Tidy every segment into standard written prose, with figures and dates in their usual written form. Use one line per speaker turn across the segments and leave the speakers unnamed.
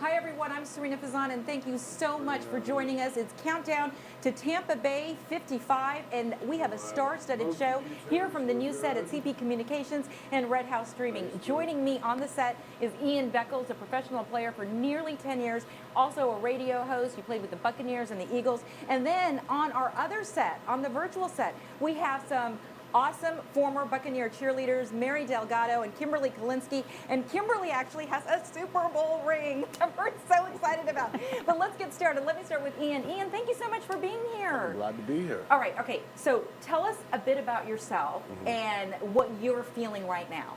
Hi everyone, I'm Sarina Fazan and thank you so much for joining us. It's Countdown to Tampa Bay 55 and we have a star-studded show here from the new set at CP Communications and Red House Streaming. Joining me on the set is Ian Beckles, a professional player for nearly 10 years, also a radio host. You played with the Buccaneers and the Eagles. And then on our other set, on the virtual set, we have some awesome former Buccaneer cheerleaders, Mary Delgado and Kimberly Kolinski. And Kimberly actually has a Super Bowl ring that we're so excited about. But let's get started. Let me start with Ian. Ian, thank you so much for being here.
I'm glad to be here.
All right, okay. So tell us a bit about yourself and what you're feeling right now.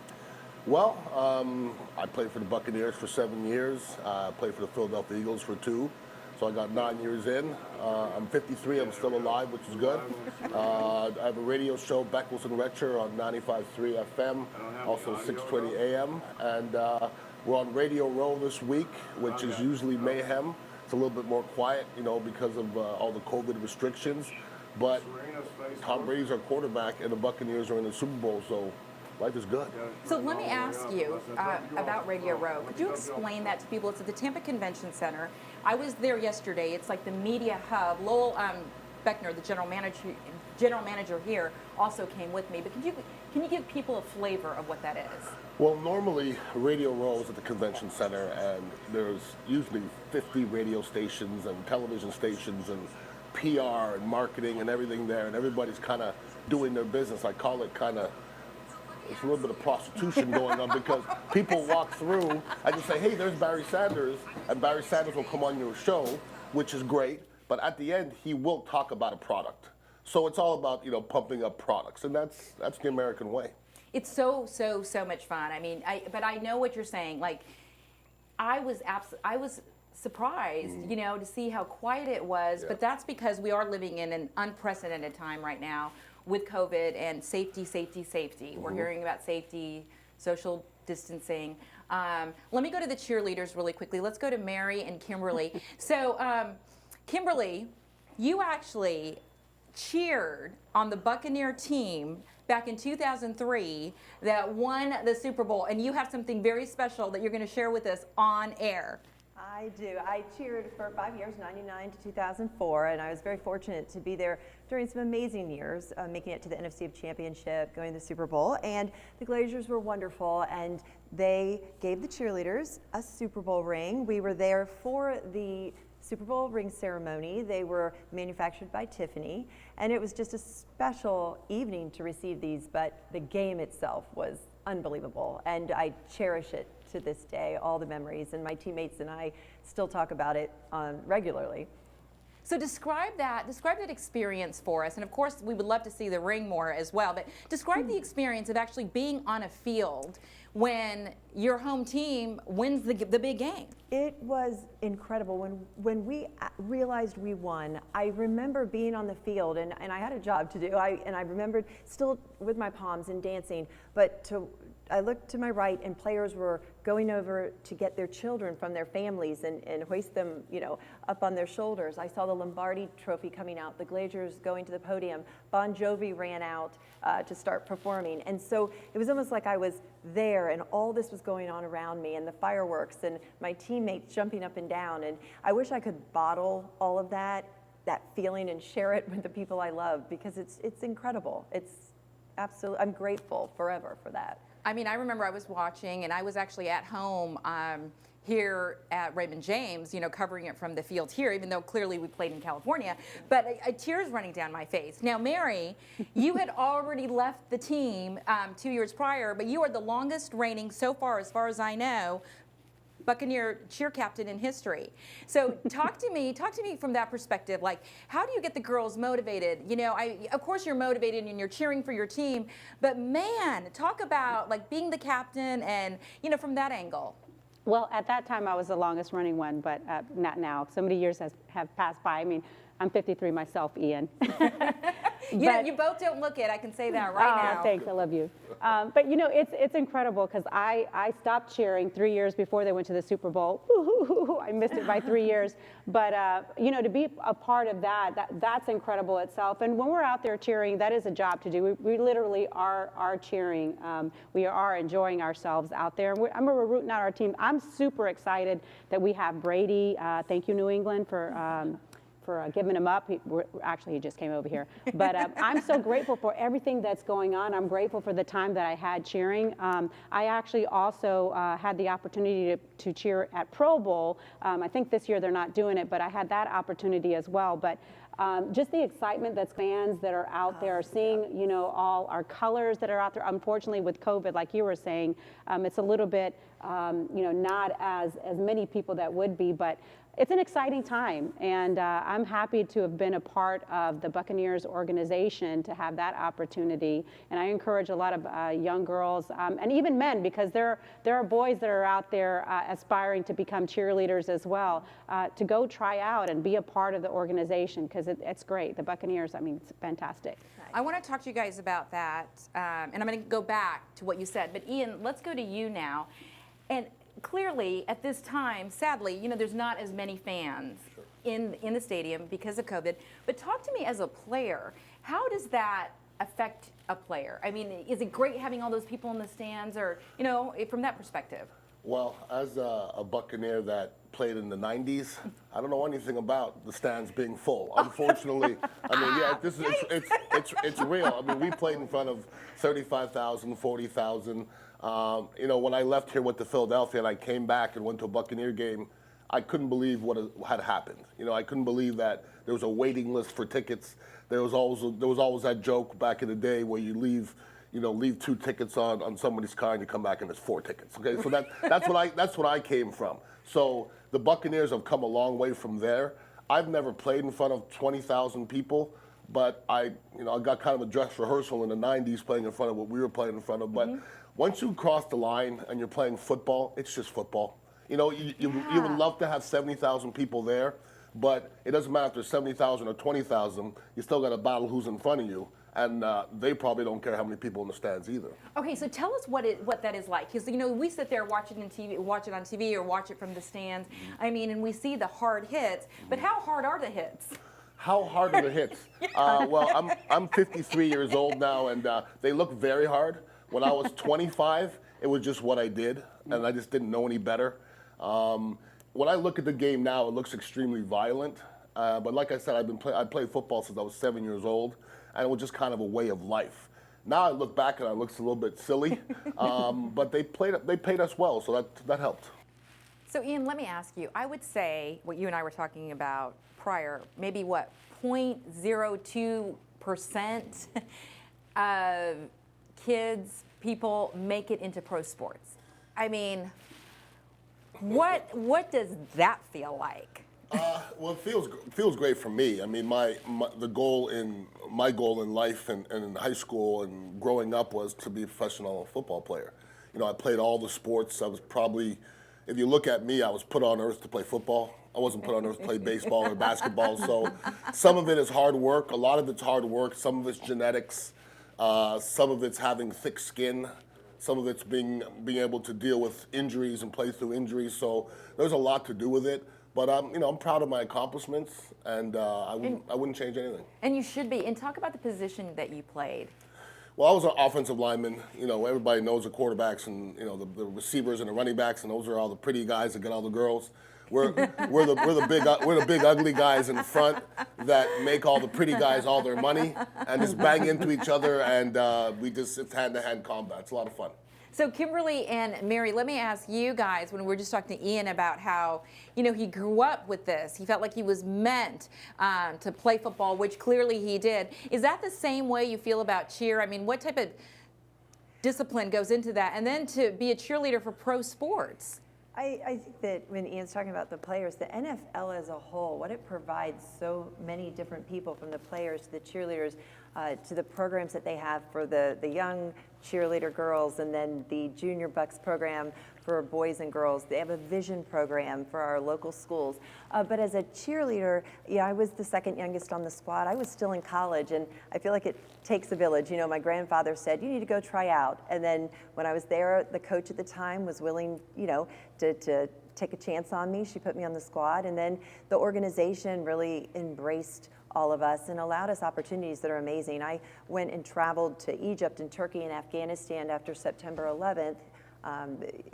Well, I played for the Buccaneers for 7 years. I played for the Philadelphia Eagles for 2. So I got 9 years in. I'm 53, I'm still alive, which is good. I have a radio show, Beckles and Retcher, on 95.3 FM, also 6:20 AM. And we're on Radio Row this week, which is usually mayhem. It's a little bit more quiet, you know, because of all the COVID restrictions. But Tom Brady's our quarterback, and the Buccaneers are in the Super Bowl, so life is good.
So let me ask you about Radio Row. Could you explain that to people? It's at the Tampa Convention Center. I was there yesterday. It's like the media hub. Lowell Beckner, the general manager here, also came with me. But can you give people a flavor of what that is?
Well, normally Radio Row is at the convention center, and there's usually 50 radio stations and television stations and PR and marketing and everything there, and everybody's kind of doing their business. I call it kind of, it's a little bit of prostitution going on because people walk through. I just say, hey, there's Barry Sanders, and Barry Sanders will come on your show, which is great. But at the end, he will talk about a product. So it's all about, you know, pumping up products, and that's the American way.
It's so much fun. I mean, but I know what you're saying. Like, I was surprised, you know, to see how quiet it was. Yeah. But that's because we are living in an unprecedented time right now with COVID and safety. We're hearing about safety, social distancing. Let me go to the cheerleaders really quickly. Let's go to Mary and Kimberly. So, Kimberly, you actually cheered on the Buccaneer team back in 2003 that won the Super Bowl, and you have something very special that you're going to share with us on air.
I do. I cheered for 5 years, 99 to 2004, and I was very fortunate to be there during some amazing years, making it to the NFC Championship, going to the Super Bowl, and the Glazers were wonderful, and they gave the cheerleaders a Super Bowl ring. We were there for the Super Bowl ring ceremony. They were manufactured by Tiffany, and it was just a special evening to receive these, but the game itself was unbelievable, and I cherish it to this day, all the memories, and my teammates and I still talk about it regularly.
So describe that experience for us, and of course we would love to see the ring more as well, but describe the experience of actually being on a field when your home team wins the big game.
It was incredible. When we realized we won, I remember being on the field, and I had a job to do, and I remembered still with my palms and dancing, but I looked to my right, and players were going over to get their children from their families and hoist them, you know, up on their shoulders. I saw the Lombardi Trophy coming out, the Glazers going to the podium. Bon Jovi ran out to start performing. And so it was almost like I was there, and all this was going on around me, and the fireworks, and my teammates jumping up and down. And I wish I could bottle all of that feeling and share it with the people I love, because it's incredible. It's absolutely, I'm grateful forever for that.
I mean, I remember I was watching, and I was actually at home here at Raymond James, you know, covering it from the field here, even though clearly we played in California, but tears running down my face. Now, Mary, you had already left the team 2 years prior, but you are the longest reigning so far as I know, Buccaneer cheer captain in history. So talk to me from that perspective. Like, how do you get the girls motivated? You know, of course you're motivated and you're cheering for your team, but man, talk about like being the captain and, you know, from that angle.
Well, at that time I was the longest running one, but not now. So many years have passed by. I mean, I'm 53 myself, Ian.
You both don't look it. I can say that right now.
Thanks, I love you. But you know, it's incredible because I stopped cheering 3 years before they went to the Super Bowl. I missed it by 3 years. But you know, to be a part of that's incredible itself. And when we're out there cheering, that is a job to do. We literally are cheering. We are enjoying ourselves out there. I remember we're rooting out our team. I'm super excited that we have Brady. Thank you, New England, for giving him up. Actually, he just came over here. But I'm so grateful for everything that's going on. I'm grateful for the time that I had cheering. I actually also had the opportunity to cheer at Pro Bowl. I think this year they're not doing it, but I had that opportunity as well. But just the excitement that fans that are out there seeing, you know, all our colors that are out there. Unfortunately, with COVID, like you were saying, it's a little bit, you know, not as many people that would be, but it's an exciting time, and I'm happy to have been a part of the Buccaneers organization to have that opportunity. And I encourage a lot of young girls and even men, because there are boys that are out there aspiring to become cheerleaders as well, to go try out and be a part of the organization, because it's great. The Buccaneers, I mean, it's fantastic.
I want to talk to you guys about that, and I'm going to go back to what you said. But Ian, let's go to you now. And clearly, at this time, sadly, you know, there's not as many fans in the stadium because of COVID. But talk to me as a player. How does that affect a player? I mean, is it great having all those people in the stands, or, you know, from that perspective?
Well, as a Buccaneer that played in the 90s, I don't know anything about the stands being full. Unfortunately, I mean, yeah, it's real. I mean, we played in front of 35,000, 40,000. You know, when I left here with the Philadelphia and I came back and went to a Buccaneer game, I couldn't believe what had happened. You know, I couldn't believe that there was a waiting list for tickets. There was always that joke back in the day where you leave 2 tickets on somebody's car and you come back and there's 4 tickets. Okay, so that's what I came from. So the Buccaneers have come a long way from there. I've never played in front of 20,000 people, but I got kind of a dress rehearsal in the 90s playing in front of what we were playing in front of. But once you cross the line and you're playing football, it's just football. You know, you would love to have 70,000 people there, but it doesn't matter if there's 70,000 or 20,000. You still got to battle who's in front of you, and they probably don't care how many people in the stands either.
Okay, so tell us what that is like, because, you know, we sit there watch it on TV or watch it from the stands. I mean, and we see the hard hits, but how hard are the hits?
How hard are the hits? Well, I'm 53 years old now, and they look very hard. When I was 25, it was just what I did, and I just didn't know any better. When I look at the game now, it looks extremely violent. But like I said, I played football since I was 7 years old, and it was just kind of a way of life. Now I look back and it looks a little bit silly, but they paid us well, so that helped.
So Ian, let me ask you. I would say what you and I were talking about prior, maybe what, 0.02% of people make it into pro sports. I mean, what does that feel like?
Well, it feels great for me. I mean, my goal in life and in high school and growing up was to be a professional football player. You know, I played all the sports. I was probably, if you look at me, I was put on earth to play football. I wasn't put on earth to play baseball or basketball. So some of it is hard work. A lot of it's hard work. Some of it's genetics. Some of it's having thick skin. Some of it's being able to deal with injuries and play through injuries. So there's a lot to do with it. But I'm proud of my accomplishments, and I wouldn't change anything.
And you should be. And talk about the position that you played.
Well, I was an offensive lineman. You know, everybody knows the quarterbacks and the receivers and the running backs, and those are all the pretty guys that get all the girls. We're the big ugly guys in front that make all the pretty guys all their money and just bang into each other, and it's hand-to-hand combat. It's a lot of fun.
So Kimberly and Mary, let me ask you guys, when we were just talking to Ian about how, you know, he grew up with this. He felt like he was meant to play football, which clearly he did. Is that the same way you feel about cheer? I mean, what type of discipline goes into that? And then to be a cheerleader for pro sports?
I think that when Ian's talking about the players, the NFL as a whole, what it provides so many different people, from the players to the cheerleaders, to the programs that they have for the young cheerleader girls, and then the Junior Bucks program for boys and girls. They have a vision program for our local schools. But as a cheerleader, yeah, I was the second youngest on the squad. I was still in college, and I feel like it takes a village. You know, my grandfather said, you need to go try out. And then when I was there, the coach at the time was willing, you know, to take a chance on me. She put me on the squad. And then the organization really embraced all of us and allowed us opportunities that are amazing. I went and traveled to Egypt and Turkey and Afghanistan after September 11th.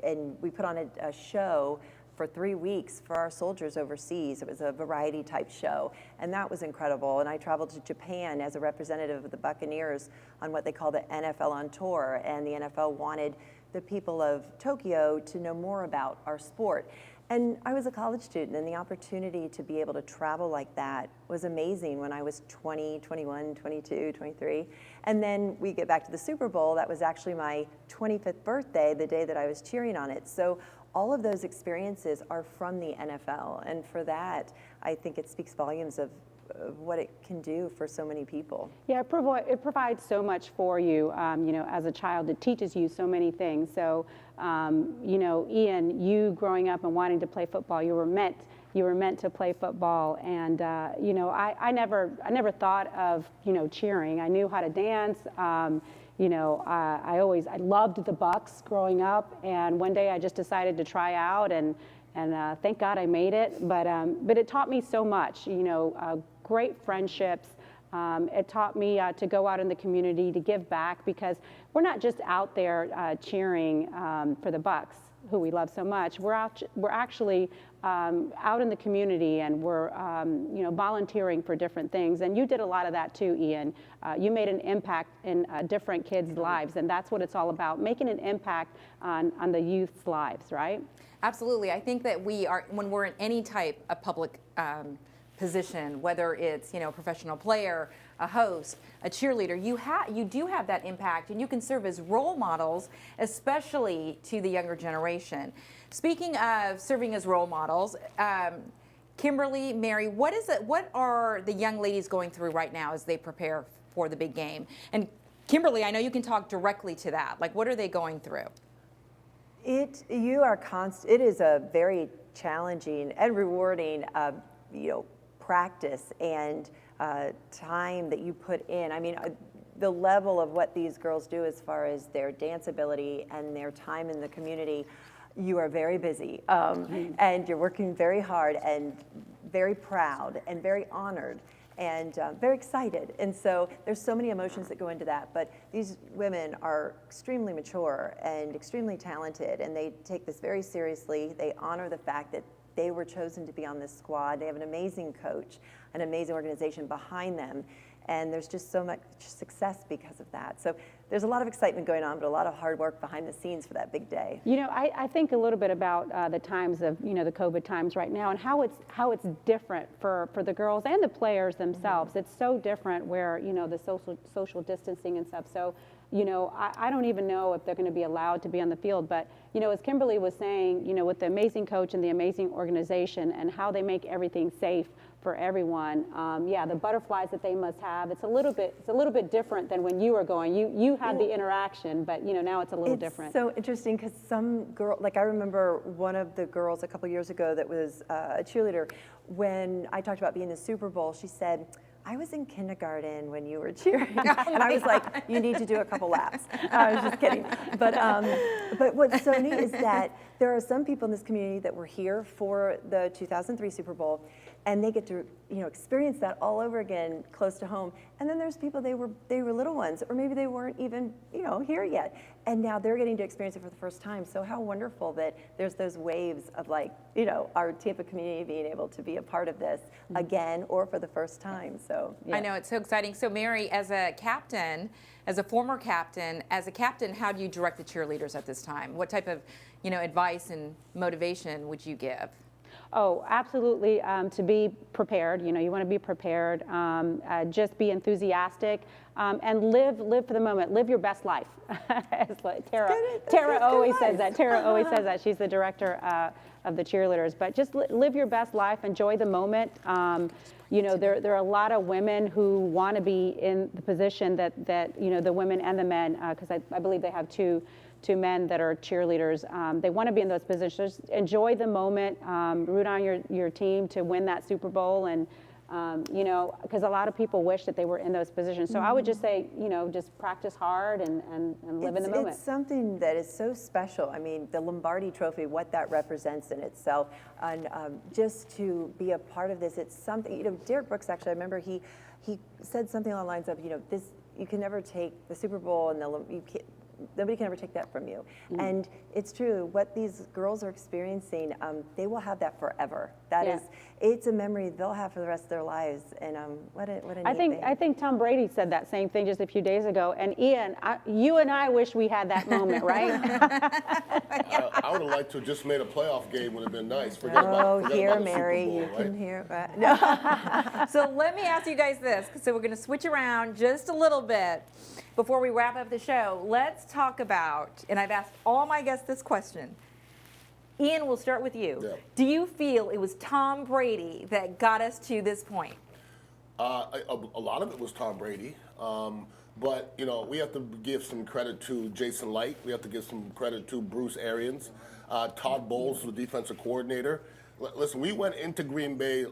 And we put on a show for 3 weeks for our soldiers overseas. It was a variety type show, and that was incredible. And I traveled to Japan as a representative of the Buccaneers on what they call the NFL on tour, and the NFL wanted the people of Tokyo to know more about our sport. And I was a college student, and the opportunity to be able to travel like that was amazing when I was 20, 21, 22, 23. And then we get back to the Super Bowl. That was actually my 25th birthday, the day that I was cheering on it. So all of those experiences are from the NFL. And for that, I think it speaks volumes of what it can do for so many people.
Yeah, it provides so much for you. You know, as a child, it teaches you so many things. So, you know, Ian, you growing up and wanting to play football, you were meant to play football. And you know, I never thought of, you know, cheering. I knew how to dance. You know, I loved the Bucks growing up, and one day I just decided to try out, and thank God I made it. But it taught me so much. You know, great friendships. It taught me to go out in the community, to give back, because we're not just out there cheering for the Bucks, who we love so much. We're actually out in the community, and we're you know, volunteering for different things. And you did a lot of that too, Ian. You made an impact in different kids' lives, and that's what it's all about, making an impact on the youth's lives, right?
Absolutely. I think that when we're in any type of public position, whether it's, you know, a professional player, a host, a cheerleader, you do have that impact, and you can serve as role models, especially to the younger generation. Speaking of serving as role models, Kimberly, Mary, what are the young ladies going through right now as they prepare for the big game? And Kimberly, I know you can talk directly to that. Like, what are they going through?
It is a very challenging and rewarding, you know, practice and time that you put in. I mean, the level of what these girls do as far as their dance ability and their time in the community, you are very busy, and you're working very hard and very proud and very honored and very excited. And so there's so many emotions that go into that. But these women are extremely mature and extremely talented, and they take this very seriously. They honor the fact that they were chosen to be on this squad. They have an amazing coach, an amazing organization behind them, and there's just so much success because of that. So there's a lot of excitement going on, but a lot of hard work behind the scenes for that big day.
You know, I think a little bit about the times of, you know, the COVID times right now, and how it's different for the girls and the players themselves. Mm-hmm. It's so different where, you know, the social distancing and stuff. So, you know, I don't even know if they're going to be allowed to be on the field. But, you know, as Kimberly was saying, you know, with the amazing coach and the amazing organization and how they make everything safe for everyone, yeah, the butterflies that they must have, it's a little bit different than when you were going. You had the interaction, but, you know, now it's a little different.
It's so interesting because some girl, like I remember one of the girls a couple years ago that was a cheerleader, when I talked about being in the Super Bowl, she said, I was in kindergarten when you were cheering. And I was like, you need to do a couple laps. I was just kidding. But what's so neat is that there are some people in this community that were here for the 2003 Super Bowl, and they get to, you know, experience that all over again close to home. And then there's people, they were little ones, or maybe they weren't even, you know, here yet. And now they're getting to experience it for the first time. So how wonderful that there's those waves of, like, you know, our Tampa community being able to be a part of this again or for the first time. So yeah.
I know, it's so exciting. So Mary, as a captain, as a former captain, how do you direct the cheerleaders at this time? What type of, you know, advice and motivation would you give?
Oh, absolutely. To be prepared, you want to be prepared. Just be enthusiastic and live for the moment. Live your best life. As like Tara always says that. Tara always says that. She's the director of the cheerleaders. But just live your best life. Enjoy the moment. There are a lot of women who want to be in the position that the women and the men, because I believe they have two men that are cheerleaders. They want to be in those positions. Just enjoy the moment, root on your team to win that Super Bowl, and because a lot of people wish that they were in those positions. So I would just say, just practice hard and live in the moment.
It's something that is so special. I mean, the Lombardi Trophy, what that represents in itself, and just to be a part of this, it's something. Derek Brooks, actually, I remember he said something along the lines of, this, you can never take the Super Bowl and nobody can ever take that from you. And it's true, what these girls are experiencing, they will have that forever. It's a memory they'll have for the rest of their lives. And what a neat thing.
I think Tom Brady said that same thing just a few days ago. And Ian, you and I wish we had that moment, right?
I would have liked to have just made a playoff game. Would have been nice. Forget
Oh,
about
here,
the
Mary,
Super Bowl,
you
right?
can hear. No.
So let me ask you guys this. So we're going to switch around just a little bit before we wrap up the show. Let's talk about, and I've asked all my guests this question. Ian, we'll start with you.
Yeah.
Do you feel it was Tom Brady that got us to this point?
A lot of it was Tom Brady. But, we have to give some credit to Jason Light. We have to give some credit to Bruce Arians. Todd Bowles, the defensive coordinator. Listen, we went into Green Bay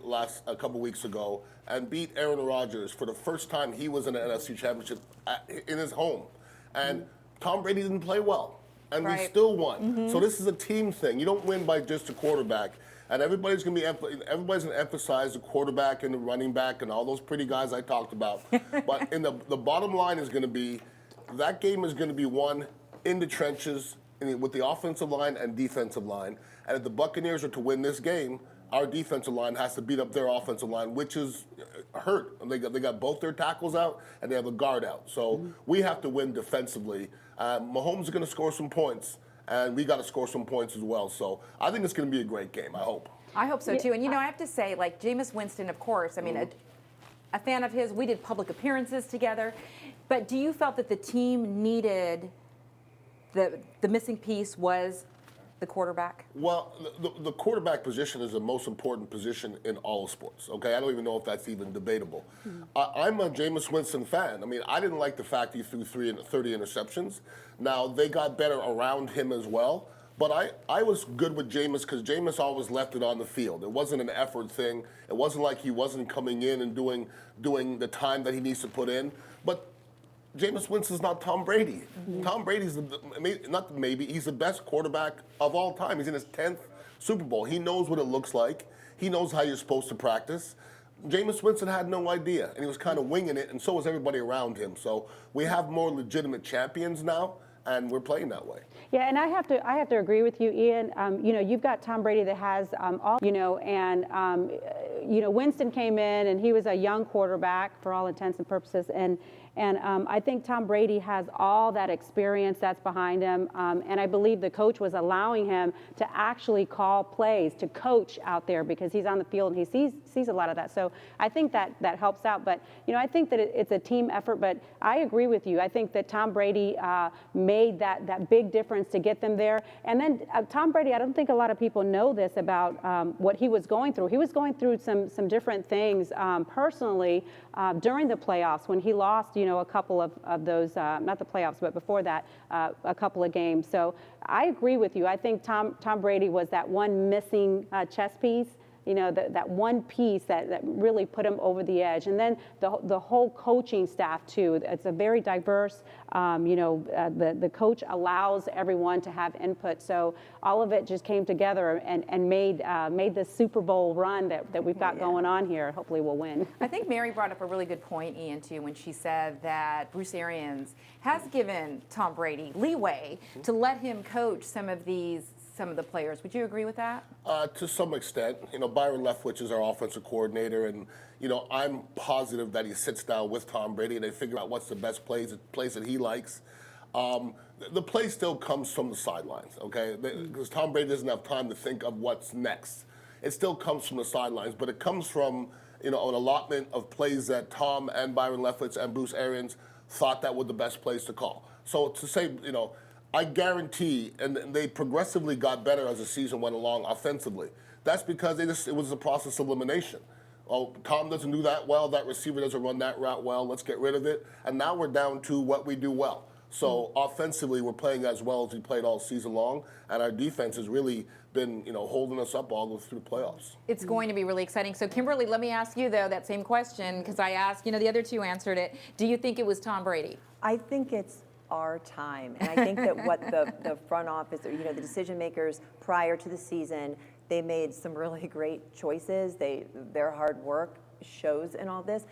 a couple weeks ago and beat Aaron Rodgers for the first time he was in an NFC Championship in his home. And Tom Brady didn't play well, and we still won. So this is a team thing. You don't win by just a quarterback. And everybody's going to emphasize the quarterback and the running back and all those pretty guys I talked about. But the bottom line is going to be that game is going to be won in the trenches with the offensive line and defensive line. And if the Buccaneers are to win this game, our defensive line has to beat up their offensive line, which is hurt. They got both their tackles out and they have a guard out. So we have to win defensively. Mahomes is going to score some points, and we got to score some points as well. So I think it's going to be a great game. I hope.
I hope so too. And I have to say, like Jameis Winston, of course. I mean, a fan of his. We did public appearances together. But do you felt that the team needed the missing piece was the quarterback?
Well, the quarterback position is the most important position in all sports, okay? I don't even know if that's even debatable. I'm a Jameis Winston fan. I mean, I didn't like the fact he threw 30 interceptions. Now, they got better around him as well. But I was good with Jameis because Jameis always left it on the field. It wasn't an effort thing. It wasn't like he wasn't coming in and doing the time that he needs to put in. But Jameis Winston's not Tom Brady. Tom Brady's he's the best quarterback of all time. He's in his 10th Super Bowl. He knows what it looks like. He knows how you're supposed to practice. Jameis Winston had no idea, and he was kind of winging it, and so was everybody around him. So we have more legitimate champions now, and we're playing that way.
Yeah, and I have to agree with you, Ian. You've got Tom Brady that has all, and Winston came in and he was a young quarterback for all intents and purposes, and I think Tom Brady has all that experience that's behind him, and I believe the coach was allowing him to actually call plays, to coach out there because he's on the field and he sees a lot of that. So I think that helps out. But I think that it's a team effort. But I agree with you. I think that Tom Brady made that big difference to get them there. And then Tom Brady, I don't think a lot of people know this about what he was going through. He was going through some different things personally during the playoffs when he lost, a couple of those, not the playoffs, but before that, a couple of games. So I agree with you. I think Tom Brady was that one missing chess piece. That one piece that really put him over the edge. And then the whole coaching staff, too. It's a very diverse, the coach allows everyone to have input. So all of it just came together and made this Super Bowl run that we've got going on here. Hopefully we'll win.
I think Mary brought up a really good point, Ian, too, when she said that Bruce Arians has given Tom Brady leeway to let him coach some of the players. Would you agree with that?
To some extent. Byron Leftwich is our offensive coordinator, and, I'm positive that he sits down with Tom Brady and they figure out what's the best place that he likes. The play still comes from the sidelines, okay? Because Tom Brady doesn't have time to think of what's next. it still comes from the sidelines, but it comes from, you know, an allotment of plays that Tom and Byron Leftwich and Bruce Arians thought that were the best plays to call. So to say, you know, I guarantee, and they progressively got better as the season went along offensively. That's because it was a process of elimination. Oh, Tom doesn't do that well, that receiver doesn't run that route well, let's get rid of it. And now we're down to what we do well. So offensively, we're playing as well as we played all season long, and our defense has really been, you know, holding us up all the way through the playoffs.
It's going to be really exciting. So, Kimberly, let me ask you, though, that same question, because I asked, you know, the other two answered it. Do you think it was Tom Brady?
I think it's our time. And I think that what the front office, or, you know, the decision makers prior to the season, they made some really great choices. Their hard work shows in all this.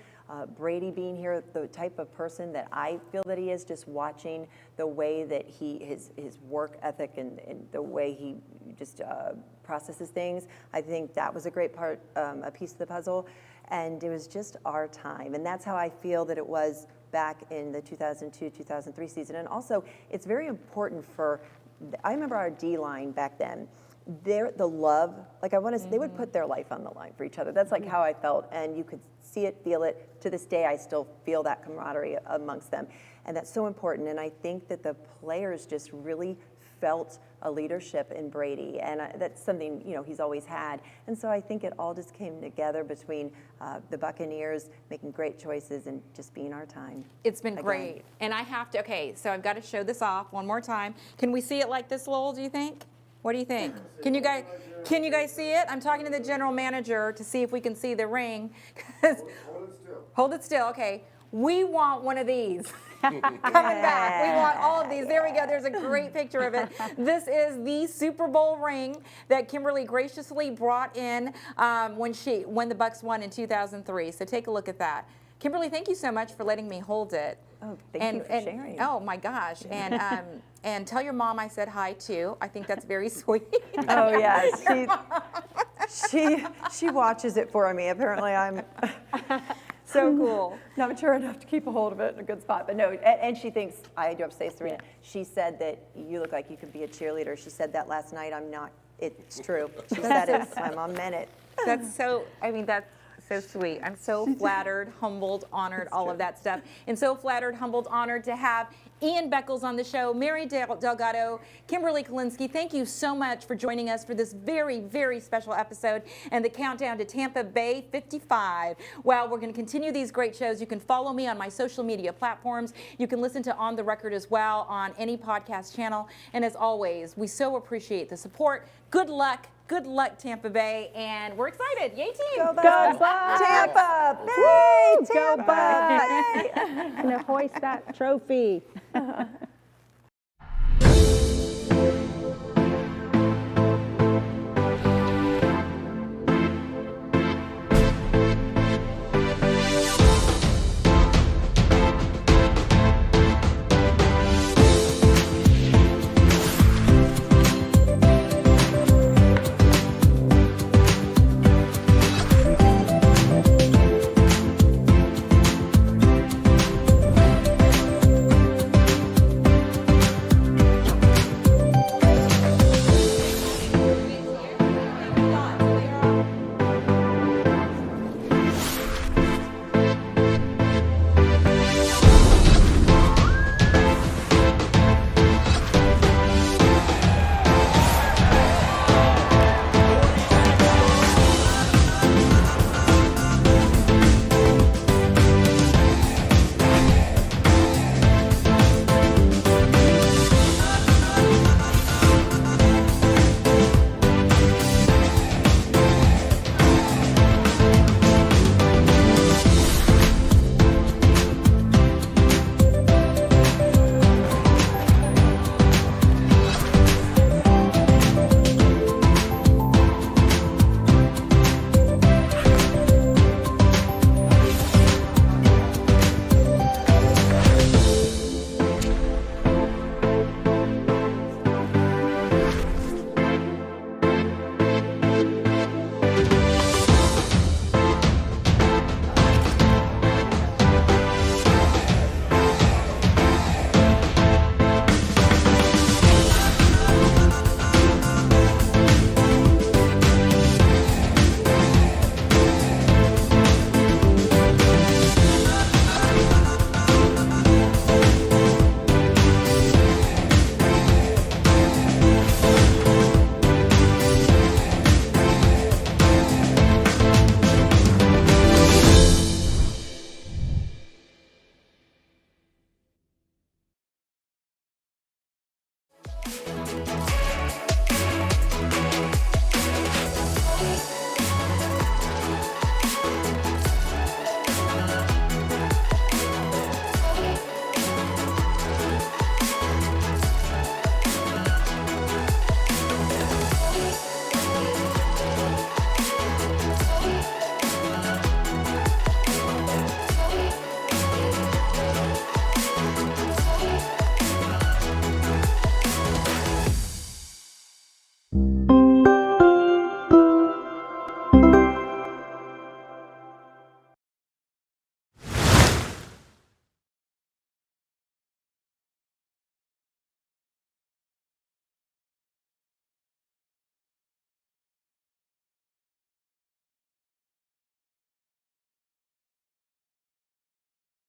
Brady being here, the type of person that I feel that he is, just watching the way that his work ethic and the way he just processes things, I think that was a great part, a piece of the puzzle. And it was just our time. And that's how I feel that it was back in the 2002-2003 season. And also, it's very important I remember our D-line back then. The love, like I want to, they would put their life on the line for each other. That's like how I felt, and you could see it, feel it. To this day, I still feel that camaraderie amongst them, and that's so important. And I think that the players just really felt a leadership in Brady, and that's something, you know, he's always had. And so I think it all just came together between the Buccaneers making great choices and just being our time.
It's been great, and I have to. Okay, so I've got to show this off one more time. Can we see it like this, Lowell? Do you think? What do you think? Can you guys see it? I'm talking to the general manager to see if we can see the ring.
Hold it still.
Hold it still. Okay. We want one of these. Coming back. We want all of these. There we go. There's a great picture of it. This is the Super Bowl ring that Kimberly graciously brought in when the Bucs won in 2003. So take a look at that. Kimberly, thank you so much for letting me hold it.
Oh, thank you for sharing.
Oh my gosh. And tell your mom I said hi too. I think that's very sweet.
Oh yeah, she watches it for me. Apparently I'm
so cool.
Not mature enough to keep a hold of it in a good spot. But no, and she thinks, I do have to say, Sarina, she said that you look like you could be a cheerleader. She said that last night. I'm not. It's true. She said it. My mom meant it.
That's so, I mean, that's so sweet. I'm so flattered, humbled, honored, all of that stuff. And so flattered, humbled, honored to have Ian Beckles on the show, Mary Delgado, Kimberly Kolinski. Thank you so much for joining us for this very, very special episode and the countdown to Tampa Bay 55. Well, we're going to continue these great shows. You can follow me on my social media platforms. You can listen to On the Record as well on any podcast channel. And as always, we so appreciate the support. Good luck. Good luck, Tampa Bay, and we're excited. Yay, team!
Go Bucs! Tampa Bay! Tampa Bay!
And to hoist that trophy.
Cheerleading.